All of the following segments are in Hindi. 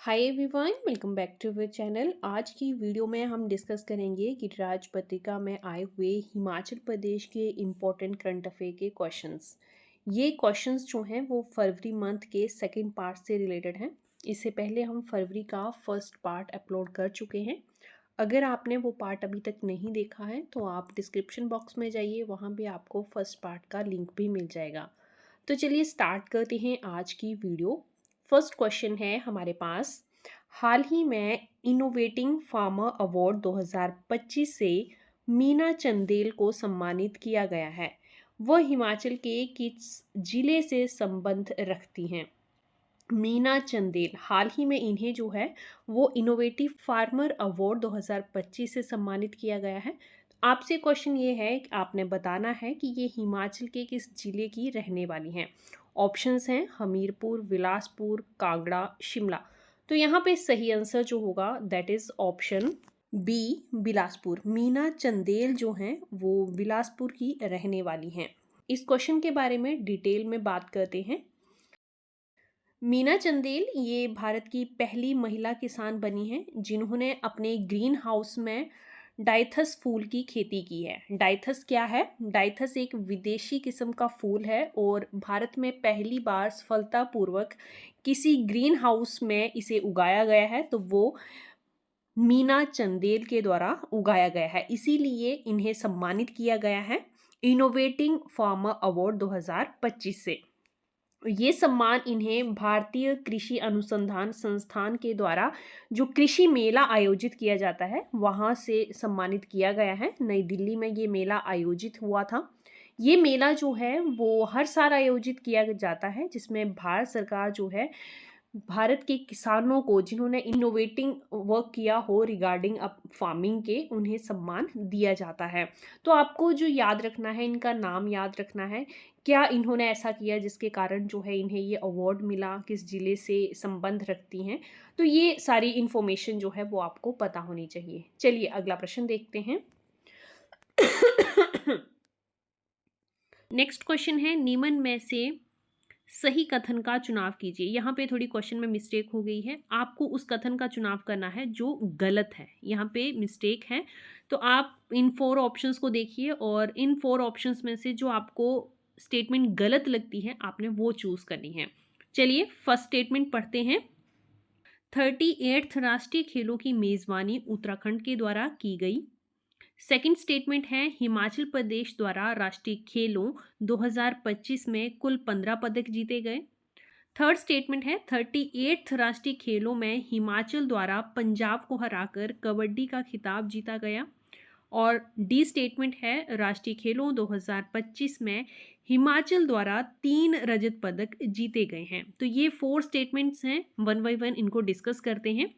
Hi everyone, welcome back to our channel. आज की वीडियो में हम डिस्कस करेंगे कि राज पत्रिका में आए हुए हिमाचल प्रदेश के इम्पोर्टेंट करंट अफेयर के क्वेश्चंस। ये क्वेश्चंस जो हैं वो फरवरी मंथ के सेकंड पार्ट से रिलेटेड हैं। इससे पहले हम फरवरी का फर्स्ट पार्ट अपलोड कर चुके हैं। अगर आपने वो पार्ट अभी तक नहीं देखा है तो आप डिस्क्रिप्शन बॉक्स में जाइए, वहाँ भी आपको फर्स्ट पार्ट का लिंक भी मिल जाएगा। तो चलिए स्टार्ट करते हैं आज की वीडियो। फर्स्ट क्वेश्चन है हमारे पास, हाल ही में इनोवेटिंग फार्मर अवार्ड 2025 से मीना चंदेल को सम्मानित किया गया है। वह हिमाचल के किस जिले से संबंध रखती हैं? मीना चंदेल, हाल ही में इन्हें जो है वो इनोवेटिव फार्मर अवार्ड 2025 से सम्मानित किया गया है। आपसे क्वेश्चन ये है कि आपने बताना है कि ये हिमाचल के किस जिले की रहने वाली हैं। ऑप्शंस हैं हमीरपुर, बिलासपुर, कांगड़ा, शिमला। तो यहाँ पे सही आंसर जो होगा that is option B, Bilaspur. Meena Chandel जो हैं वो बिलासपुर की रहने वाली हैं। इस क्वेश्चन के बारे में डिटेल में बात करते हैं। मीना चंदेल ये भारत की पहली महिला किसान बनी हैं जिन्होंने अपने ग्रीन हाउस में डाइथस फूल की खेती की है। डाइथस क्या है? डाइथस एक विदेशी किस्म का फूल है और भारत में पहली बार सफलतापूर्वक किसी ग्रीन हाउस में इसे उगाया गया है, तो वो मीना चंदेल के द्वारा उगाया गया है। इसीलिए इन्हें सम्मानित किया गया है इनोवेटिंग फार्मर अवार्ड 2025 से। ये सम्मान इन्हें भारतीय कृषि अनुसंधान संस्थान के द्वारा जो कृषि मेला आयोजित किया जाता है वहाँ से सम्मानित किया गया है। नई दिल्ली में ये मेला आयोजित हुआ था। ये मेला जो है वो हर साल आयोजित किया जाता है, जिसमें भारत सरकार जो है भारत के किसानों को जिन्होंने इनोवेटिंग वर्क किया हो रिगार्डिंग अप फार्मिंग के, उन्हें सम्मान दिया जाता है। तो आपको जो याद रखना है, इनका नाम याद रखना है, क्या इन्होंने ऐसा किया जिसके कारण जो है इन्हें ये अवार्ड मिला, किस जिले से संबंध रखती हैं। तो ये सारी इन्फॉर्मेशन जो है वो आपको पता होनी चाहिए। चलिए अगला प्रश्न देखते हैं। नेक्स्ट क्वेश्चन है, निम्न में से सही कथन का चुनाव कीजिए। यहाँ पे थोड़ी क्वेश्चन में मिस्टेक हो गई है, आपको उस कथन का चुनाव करना है जो गलत है। यहाँ पे मिस्टेक है, तो आप इन 4 ऑप्शंस को देखिए और इन 4 ऑप्शंस में से जो आपको स्टेटमेंट गलत लगती है आपने वो चूज करनी है। चलिए फर्स्ट स्टेटमेंट पढ़ते हैं। 38th राष्ट्रीय खेलों की मेजबानी उत्तराखंड के द्वारा की गई। सेकंड स्टेटमेंट है, हिमाचल प्रदेश द्वारा राष्ट्रीय खेलों 2025 में कुल 15 पदक जीते गए। थर्ड स्टेटमेंट है, 38th राष्ट्रीय खेलों में हिमाचल द्वारा पंजाब को हराकर कबड्डी का खिताब जीता गया। और डी स्टेटमेंट है, राष्ट्रीय खेलों 2025 में हिमाचल द्वारा 3 रजत पदक जीते गए हैं। तो ये 4 स्टेटमेंट्स हैं, वन बाय वन इनको डिस्कस करते हैं।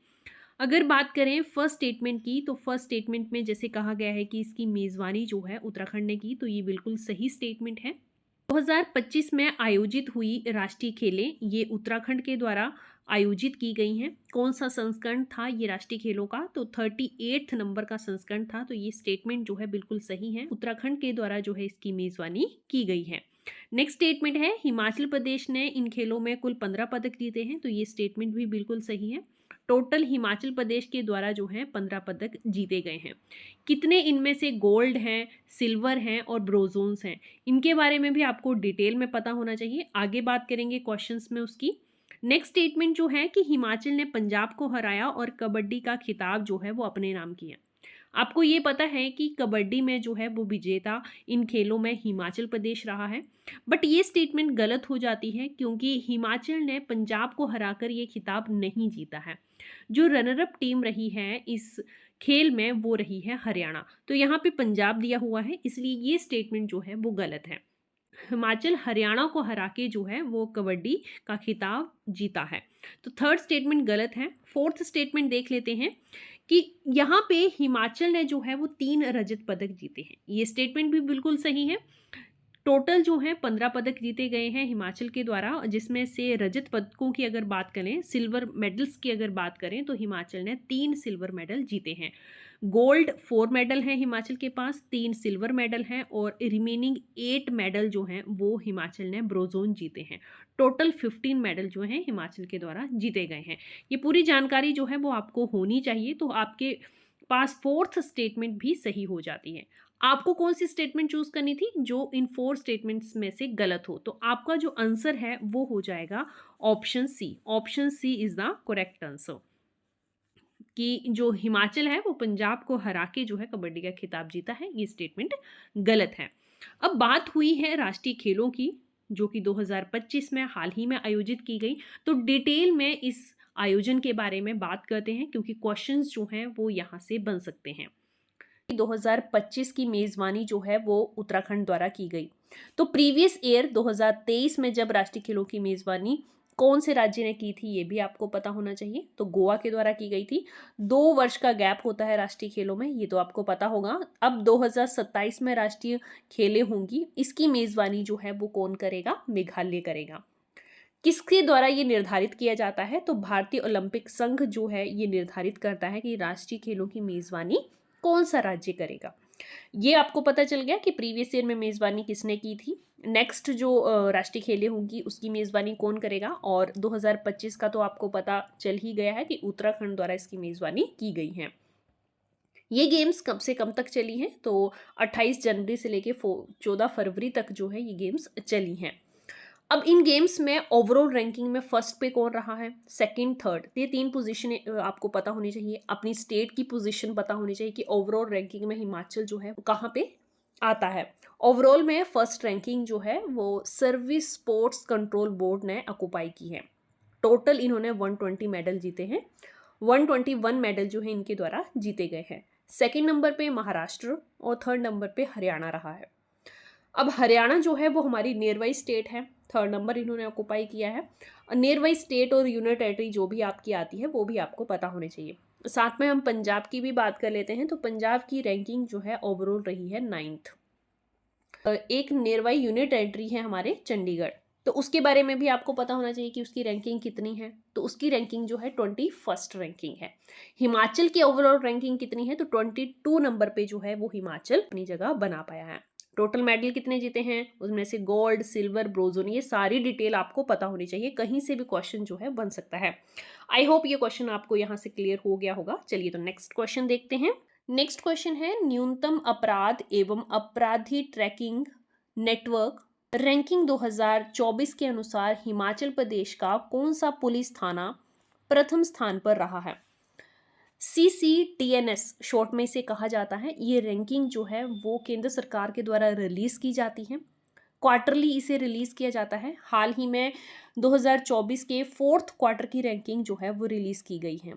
अगर बात करें फर्स्ट स्टेटमेंट की, तो फर्स्ट स्टेटमेंट में जैसे कहा गया है कि इसकी मेज़बानी जो है उत्तराखंड ने की, तो ये बिल्कुल सही स्टेटमेंट है। 2025 में आयोजित हुई राष्ट्रीय खेलें ये उत्तराखंड के द्वारा आयोजित की गई हैं। कौन सा संस्करण था ये राष्ट्रीय खेलों का? तो 38 नंबर का संस्करण था। तो ये स्टेटमेंट जो है बिल्कुल सही है, उत्तराखंड के द्वारा जो है इसकी मेज़बानी की गई है। नेक्स्ट स्टेटमेंट है, हिमाचल प्रदेश ने इन खेलों में कुल 15 पदक जीते हैं। तो ये स्टेटमेंट भी बिल्कुल सही है। टोटल हिमाचल प्रदेश के द्वारा जो है 15 पदक जीते गए हैं। कितने इनमें से गोल्ड हैं, सिल्वर हैं और ब्रोंज़ हैं, इनके बारे में भी आपको डिटेल में पता होना चाहिए। आगे बात करेंगे क्वेश्चंस में उसकी। नेक्स्ट स्टेटमेंट जो है कि हिमाचल ने पंजाब को हराया और कबड्डी का खिताब जो है वो अपने नाम किया। आपको ये पता है कि कबड्डी में जो है वो विजेता इन खेलों में हिमाचल प्रदेश रहा है, बट ये स्टेटमेंट गलत हो जाती है क्योंकि हिमाचल ने पंजाब को हराकर ये खिताब नहीं जीता है। जो रनर अप टीम रही है इस खेल में वो रही है हरियाणा। तो यहाँ पे पंजाब दिया हुआ है, इसलिए ये स्टेटमेंट जो है वो गलत है। हिमाचल हरियाणा को हरा के जो है वो कबड्डी का खिताब जीता है। तो थर्ड स्टेटमेंट गलत है। फोर्थ स्टेटमेंट देख लेते हैं कि यहाँ पे हिमाचल ने जो है वो 3 रजत पदक जीते हैं। ये स्टेटमेंट भी बिल्कुल सही है। टोटल जो है 15 पदक जीते गए हैं हिमाचल के द्वारा, जिसमें से रजत पदकों की अगर बात करें, सिल्वर मेडल्स की अगर बात करें, तो हिमाचल ने 3 सिल्वर मेडल जीते हैं। गोल्ड 4 मेडल हैं हिमाचल के पास, 3 सिल्वर मेडल हैं और रिमेनिंग 8 मेडल जो हैं वो हिमाचल ने ब्रोंज़ जीते हैं। टोटल 15 मेडल जो हैं हिमाचल के द्वारा जीते गए हैं। ये पूरी जानकारी जो है वो आपको होनी चाहिए, तो आपके पास 4th स्टेटमेंट भी सही हो जाती है। आपको कौन सी स्टेटमेंट चूज करनी थी जो इन 4 स्टेटमेंट्स में से गलत हो, तो आपका जो आंसर है वो हो जाएगा option C. Option C is the correct answer, कि जो हिमाचल है वो पंजाब को हरा के जो है कबड्डी का खिताब जीता है, ये स्टेटमेंट गलत है। अब बात हुई है राष्ट्रीय खेलों की, जो कि 2025 में हाल ही में आयोजित की गई। तो डिटेल में इस आयोजन के बारे में बात करते हैं, क्योंकि क्वेश्चंस जो हैं वो यहाँ से बन सकते हैं। 2025 की मेजबानी जो है वो उत्तराखंड द्वारा की गई। तो प्रीवियस ईयर 2023 में जब राष्ट्रीय खेलों की मेजबानी कौन से राज्य ने की थी, ये भी आपको पता होना चाहिए। तो गोवा के द्वारा की गई थी। 2 वर्ष का गैप होता है राष्ट्रीय खेलों में, ये तो आपको पता होगा। अब 2027 में राष्ट्रीय खेलें होंगी, इसकी मेजबानी जो है वो कौन करेगा, मेघालय करेगा। किसके द्वारा ये निर्धारित किया जाता है, तो भारतीय ओलंपिक संघ जो है ये निर्धारित करता है कि राष्ट्रीय खेलों की मेजबानी कौन सा राज्य करेगा। ये आपको पता चल गया कि प्रीवियस ईयर में मेजबानी किसने की थी। नेक्स्ट जो राष्ट्रीय खेलें होंगी उसकी मेजबानी कौन करेगा, और 2025 का तो आपको पता चल ही गया है कि उत्तराखंड द्वारा इसकी मेजबानी की गई है। ये गेम्स कब से कब तक चली हैं, तो 28 जनवरी से लेके 14 फरवरी तक जो है ये गेम्स चली हैं। अब इन गेम्स में ओवरऑल रैंकिंग में फर्स्ट पे कौन रहा है, सेकंड, थर्ड, ये 3 पोजीशन आपको पता होनी चाहिए। अपनी स्टेट की पोजीशन पता होनी चाहिए कि ओवरऑल रैंकिंग में हिमाचल जो है कहाँ पे आता है। ओवरऑल में फर्स्ट रैंकिंग जो है वो सर्विस स्पोर्ट्स कंट्रोल बोर्ड ने ऑक्युपाई की है। टोटल इन्होंने 120 मेडल जीते हैं। 121 मेडल जो है इनके द्वारा जीते गए हैं। सेकेंड नंबर पे महाराष्ट्र और थर्ड नंबर पे हरियाणा रहा है। अब हरियाणा जो है वो हमारी नियर बाई स्टेट है, थर्ड नंबर इन्होंने ऑक्युपाई किया है। नियर बाई स्टेट और यूनियन टेरिटरी जो भी आपकी आती है वो भी आपको पता होने चाहिए। साथ में हम पंजाब की भी बात कर लेते हैं, तो पंजाब की रैंकिंग जो है ओवरऑल रही है 9th। एक नियर बाई यूनियन टेरिटरी है हमारे चंडीगढ़, तो उसके बारे में भी आपको पता होना चाहिए कि उसकी रैंकिंग कितनी है। तो उसकी रैंकिंग जो है 21st रैंकिंग है। हिमाचल की ओवरऑल रैंकिंग कितनी है, तो 22 नंबर पे जो है वो हिमाचल अपनी जगह बना पाया है। टोटल मेडल कितने जीते हैं, उसमें से गोल्ड, सिल्वर, ब्रोंज, ये सारी डिटेल आपको पता होनी चाहिए, कहीं से भी क्वेश्चन जो है बन सकता है। आई होप ये क्वेश्चन आपको यहाँ से क्लियर हो गया होगा। चलिए तो नेक्स्ट क्वेश्चन देखते हैं। नेक्स्ट क्वेश्चन है, न्यूनतम अपराध एवं अपराधी ट्रैकिंग नेटवर्क रैंकिंग 2024 के अनुसार हिमाचल प्रदेश का कौन सा पुलिस थाना प्रथम स्थान पर रहा है। CCTNS शॉर्ट में इसे कहा जाता है। ये रैंकिंग जो है वो केंद्र सरकार के द्वारा रिलीज की जाती है। क्वार्टरली इसे रिलीज किया जाता है। हाल ही में 2024 के 4th क्वार्टर की रैंकिंग जो है वो रिलीज की गई है।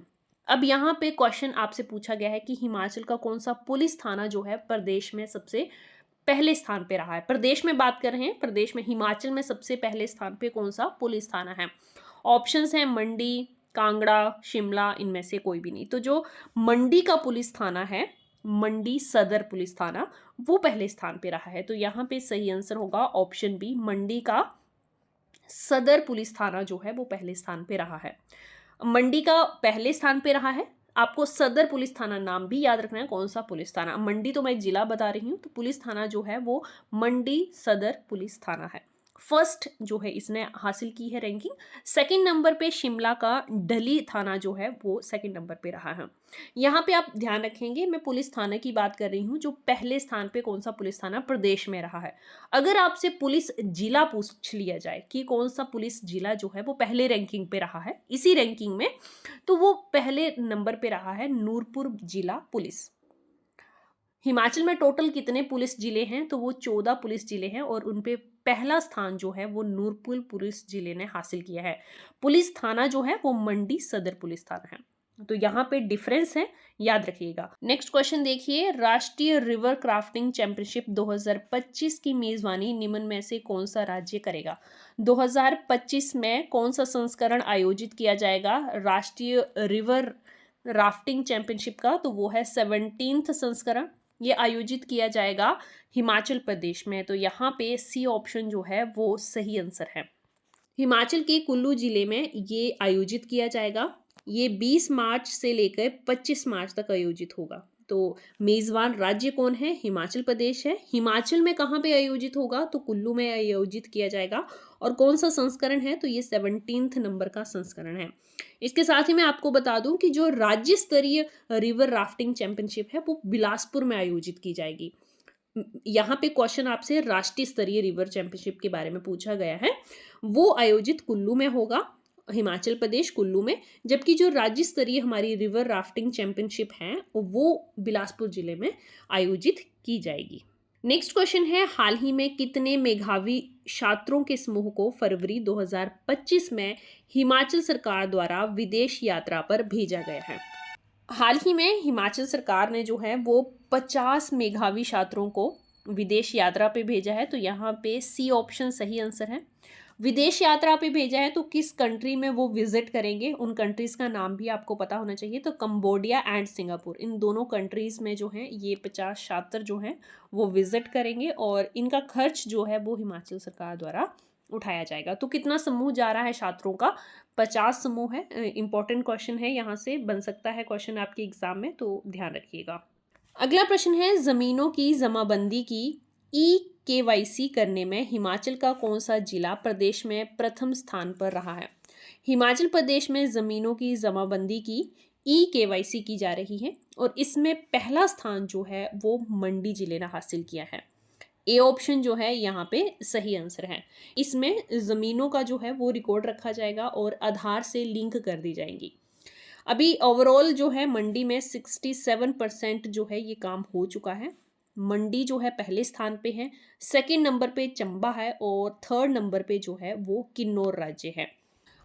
अब यहाँ पे क्वेश्चन आपसे पूछा गया है कि हिमाचल का कौन सा पुलिस थाना जो है प्रदेश में सबसे पहले स्थान पे रहा है। प्रदेश में बात कर रहे हैं, प्रदेश में हिमाचल में सबसे पहले स्थान पे कौन सा पुलिस थाना है। ऑप्शंस हैं मंडी, कांगड़ा, शिमला, इनमें से कोई भी नहीं। तो जो मंडी का पुलिस थाना है, मंडी सदर पुलिस थाना, वो पहले स्थान पे रहा है। तो यहाँ पे सही आंसर होगा ऑप्शन बी, मंडी का सदर पुलिस थाना जो है वो पहले स्थान पे रहा है। मंडी का पहले स्थान पे रहा है। आपको सदर पुलिस थाना नाम भी याद रखना है, कौन सा पुलिस थाना। मंडी तो मैं जिला बता रही हूँ, तो पुलिस थाना जो है वो मंडी सदर पुलिस थाना है। फर्स्ट जो है इसने हासिल की है रैंकिंग। सेकंड नंबर पे शिमला का डली थाना जो है वो सेकंड नंबर पे रहा है। यहाँ पे आप ध्यान रखेंगे, मैं पुलिस थाना की बात कर रही हूँ, जो पहले स्थान पे कौन सा पुलिस थाना प्रदेश में रहा है। अगर आपसे पुलिस जिला पूछ लिया जाए कि कौन सा पुलिस जिला जो है वो पहले रैंकिंग पे रहा है इसी रैंकिंग में, तो वो पहले नंबर पे रहा है नूरपुर जिला पुलिस। हिमाचल में टोटल कितने पुलिस जिले हैं, तो वो 14 पुलिस जिले हैं और उनपे पहला स्थान जो है वो नूरपुर पुलिस जिले ने हासिल किया है। पुलिस थाना जो है वो मंडी सदर पुलिस थाना है। तो यहाँ पे डिफरेंस है, याद रखिएगा। नेक्स्ट क्वेश्चन देखिए, राष्ट्रीय रिवर क्राफ्टिंग चैंपियनशिप 2025 की मेजबानी निम्न में से कौन सा राज्य करेगा। 2025 में कौन सा संस्करण आयोजित किया जाएगा राष्ट्रीय रिवर राफ्टिंग चैंपियनशिप का, तो वो है 17th संस्करण। ये आयोजित किया जाएगा हिमाचल प्रदेश में। तो यहाँ पे सी ऑप्शन जो है वो सही आंसर है। हिमाचल के कुल्लू जिले में ये आयोजित किया जाएगा। ये 20 मार्च से लेकर 25 मार्च तक आयोजित होगा। तो मेज़बान राज्य कौन है? हिमाचल प्रदेश है। हिमाचल में कहाँ पे आयोजित होगा? तो कुल्लू में आयोजित किया जाएगा। और कौन-सा संस्करण है? तो ये 17th नंबर का संस्करण है। इसके साथ ही मैं आपको बता दूँ कि जो राज्य स्तरीय रिवर राफ्टिंग चैंपियनशिप है, वो बिलासपुर में आयोजित की जाएगी। यहाँ पे क्वेश्चन आपसे राष्ट्रीय स्तरीय रिवर चैंपियनशिप के बारे में पूछा गया है। वो आयोजित कुल्लू में होगा, हिमाचल प्रदेश कुल्लू में, जबकि जो राज्य स्तरीय हमारी रिवर राफ्टिंग चैंपियनशिप है वो बिलासपुर जिले में आयोजित की जाएगी। नेक्स्ट क्वेश्चन है, हाल ही में कितने मेधावी छात्रों के समूह को फरवरी 2025 में हिमाचल सरकार द्वारा विदेश यात्रा पर भेजा गया है? हाल ही में हिमाचल सरकार ने जो है वो 50 मेधावी छात्रों को विदेश यात्रा पे भेजा है। तो यहाँ पे सी ऑप्शन सही आंसर है। विदेश यात्रा पे भेजा है तो किस कंट्री में वो विजिट करेंगे, उन कंट्रीज का नाम भी आपको पता होना चाहिए। तो कंबोडिया एंड सिंगापुर, इन दोनों कंट्रीज में जो है ये 50 छात्र जो हैं वो विजिट करेंगे और इनका खर्च जो है वो हिमाचल सरकार द्वारा उठाया जाएगा। तो कितना समूह जा रहा है छात्रों का? 50 समूह है। इंपॉर्टेंट क्वेश्चन है, यहाँ से बन सकता है क्वेश्चन आपके एग्जाम में, तो ध्यान रखिएगा। अगला प्रश्न है, जमीनों की जमाबंदी की KYC करने में हिमाचल का कौन सा जिला प्रदेश में प्रथम स्थान पर रहा है? हिमाचल प्रदेश में जमीनों की जमाबंदी की KYC की जा रही है और इसमें पहला स्थान जो है वो मंडी जिले ने हासिल किया है। ए ऑप्शन जो है यहाँ पे सही आंसर है। इसमें ज़मीनों का जो है वो रिकॉर्ड रखा जाएगा और आधार से लिंक कर दी जाएंगी। अभी ओवरऑल जो है मंडी में 67% जो है ये काम हो चुका है। मंडी जो है पहले स्थान पे है, सेकंड नंबर पे चंबा है और थर्ड नंबर पे जो है वो किन्नौर राज्य है।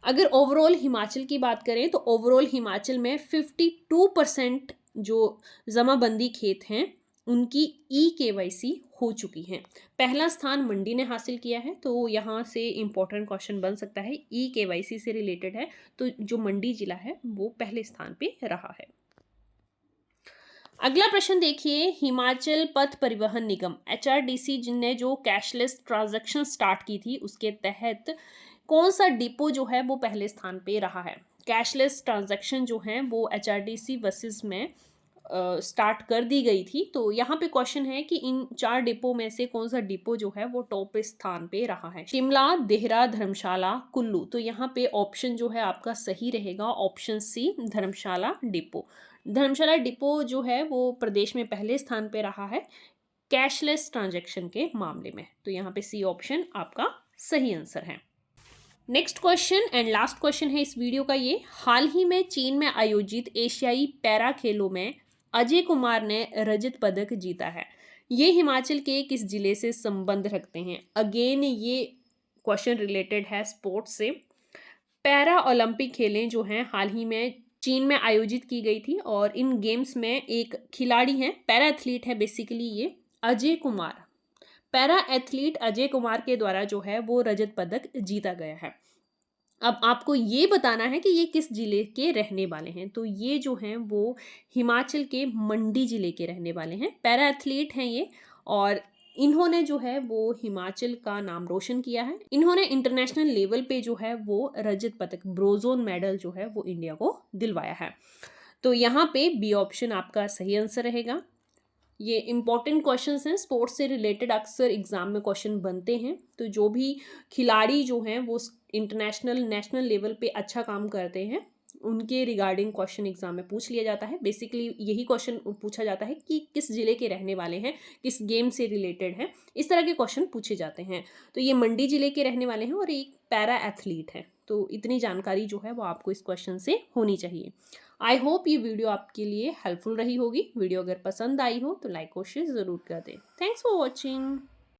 अगर ओवरऑल हिमाचल की बात करें तो ओवरऑल हिमाचल में 52% जो जमाबंदी खेत हैं उनकी KYC हो चुकी हैं। पहला स्थान मंडी ने हासिल किया है, तो यहाँ से इम्पोर्टेंट क्वेश्चन बन सकता है, KYC से रिलेटेड है, तो जो मंडी जिला है वो पहले स्थान पे रहा है। अगला प्रश्न देखिए, हिमाचल पथ परिवहन निगम HRTC जिनने जो कैशलेस ट्रांजैक्शन स्टार्ट की थी उसके तहत कौन सा डिपो जो है वो पहले स्थान पे रहा है? कैशलेस ट्रांजैक्शन जो है वो HRTC बसेस में स्टार्ट कर दी गई थी। तो यहाँ पे क्वेश्चन है कि इन 4 डिपो में से कौन सा डिपो जो है वो टॉप स्थान पे रहा है? शिमला, देहरा, धर्मशाला, कुल्लू। तो यहाँ पे ऑप्शन जो है आपका सही रहेगा, ऑप्शन सी धर्मशाला डिपो। धर्मशाला डिपो जो है वो प्रदेश में पहले स्थान पे रहा है कैशलेस ट्रांजैक्शन के मामले में। तो यहाँ पे सी ऑप्शन आपका सही आंसर है। Next question and last question है इस वीडियो का ये, हाल ही में चीन में आयोजित एशियाई पैरा खेलों में अजय कुमार ने रजत पदक जीता है। ये हिमाचल के किस जिले से संबंध रखते हैं? अगेन ये क्वेश्चन रिलेटेड है स्पोर्ट्स से। पैरा ओलंपिक खेलें जो हैं हाल ही में चीन में आयोजित की गई थी और इन गेम्स में एक खिलाड़ी हैं, पैरा एथलीट है बेसिकली ये अजय कुमार। पैरा एथलीट अजय कुमार के द्वारा जो है वो रजत पदक जीता गया है। अब आपको ये बताना है कि ये किस जिले के रहने वाले हैं। तो ये जो हैं वो हिमाचल के मंडी जिले के रहने वाले हैं, पैरा एथलीट हैं ये, और इन्होंने जो है वो हिमाचल का नाम रोशन किया है। इन्होंने इंटरनेशनल लेवल पे जो है वो रजत पदक, ब्रोंज मेडल जो है वो इंडिया को दिलवाया है। तो यहाँ पे बी ऑप्शन आपका सही आंसर रहेगा। ये इंपॉर्टेंट क्वेश्चंस हैं, स्पोर्ट्स से रिलेटेड अक्सर एग्जाम में क्वेश्चन बनते हैं। तो जो भी खिलाड़ी जो हैं वो इंटरनेशनल नेशनल लेवल पे अच्छा काम करते हैं उनके रिगार्डिंग क्वेश्चन एग्जाम में पूछ लिया जाता है। बेसिकली यही क्वेश्चन पूछा जाता है कि किस जिले के रहने वाले हैं, किस गेम से रिलेटेड हैं, इस तरह के क्वेश्चन पूछे जाते हैं। तो ये मंडी जिले के रहने वाले हैं और एक पैरा एथलीट है। तो इतनी जानकारी जो है वो आपको इस क्वेश्चन से होनी चाहिए। आई होप ये वीडियो आपके लिए हेल्पफुल रही होगी। वीडियो अगर पसंद आई हो तो लाइक और शेयर ज़रूर कर दें। Thanks for watching.